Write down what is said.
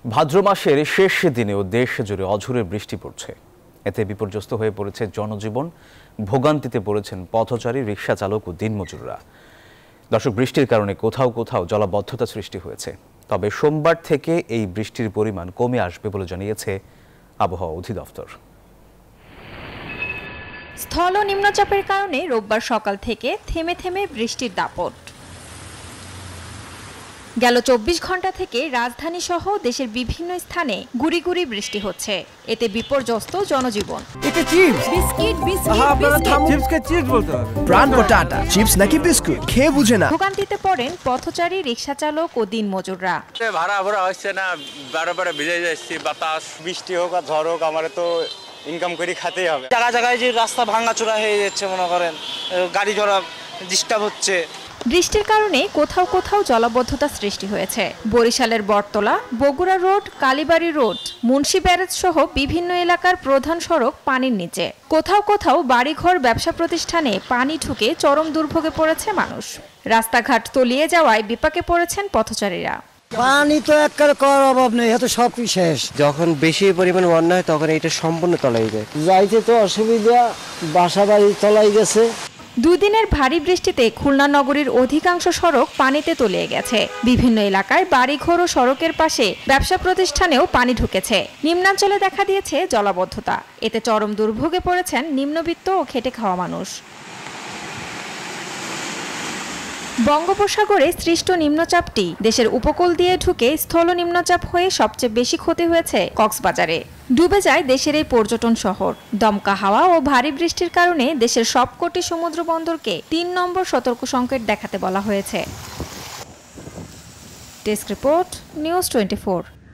ভাদ্র মাসের শেষ দিনেও দেশ জুড়ে অঝোরে বৃষ্টি পড়ছে। এতে বিপর্যস্ত হয়ে পড়েছে জনজীবন, ভোগান্তিতে পড়েছেন পথচারী, রিকশা চালক ও দিনমজুররা। দর্শক, বৃষ্টির কারণে কোথাও কোথাও জলাবদ্ধতা সৃষ্টি হয়েছে। তবে সোমবার থেকে এই বৃষ্টির পরিমাণ কমে আসবে বলে জানিয়েছে আবহাওয়া অধিদপ্তর। স্থল নিম্নচাপের কারণে রোববার সকাল থেকে থেমে থেমে বৃষ্টির দাপট। গেল ২৪ ঘন্টা থেকে রাজধানী সহ দেশের বিভিন্ন স্থানে গুড়ি গুড়ি বৃষ্টি হচ্ছে। এতে বিপর্যস্ত জনজীবন। ভোগান্তিতে পড়েন পথচারী, রিকশা চালক ও দিনমজুররা। ভাড়া হচ্ছে না, বারে ভিজে যাচ্ছি। বাতাস, বৃষ্টি হোক আর ঝড় হোক, আমার তো ইনকাম করে খেতেই হবে। জায়গায় জায়গায় যে রাস্তা ভাঙাচোরা হয়ে যাচ্ছে, মনে করেন গাড়ি ঘোড়া ডিস্টার্ব হচ্ছে। বৃষ্টির কারণে কোথাও কোথাও জলাবদ্ধতা সৃষ্টি হয়েছে। বরিশালের বটতলা, বগুড়া রোড, কালীবাড়ি রোড, মুন্সি ব্যারেজ সহ বিভিন্ন এলাকার প্রধান সড়ক পানির নিচে। কোথাও কোথাও বাড়িঘর, ব্যবসা প্রতিষ্ঠানে পানি ঢুকে চরম দুর্ভোগে পড়েছে মানুষ। রাস্তাঘাট তলিয়ে যাওয়ায় বিপাকে পড়েছেন পথচারীরা। পানি তো একবার করার অভাব নেই, এত সব শেষ। যখন বেশি পরিমাণ বন্যা হয় তখন এটা সম্পূর্ণ তলাই যায়। যাইতে তো অসুবিধা, বাসা বাড়ি তলাই গেছে। দুদিনের ভারী বৃষ্টিতে খুলনা নগরীর অধিকাংশ সড়ক পানিতে তলিয়ে গেছে। বিভিন্ন এলাকায় বাড়িঘর ও সড়কের পাশে ব্যবসা প্রতিষ্ঠানেও পানি ঢুকেছে। নিম্নাঞ্চলে দেখা দিয়েছে জলাবদ্ধতা। এতে চরম দুর্ভোগে পড়েছেন নিম্নবিত্ত ও খেটে খাওয়া মানুষ। বঙ্গোপসাগরে সৃষ্ট নিম্নচাপটি দেশের উপকূল দিয়ে ঢুকে স্থল নিম্নচাপ হয়ে সবচেয়ে বেশি ক্ষতি হয়েছে কক্সবাজারে। ডুবে যায় দেশের এই পর্যটন শহর। দমকা হাওয়া ও ভারী বৃষ্টির কারণে দেশের সবকটি সমুদ্র বন্দরকে ৩ নম্বর সতর্ক সংকেত দেখাতে বলা হয়েছে। Desk report, news 24।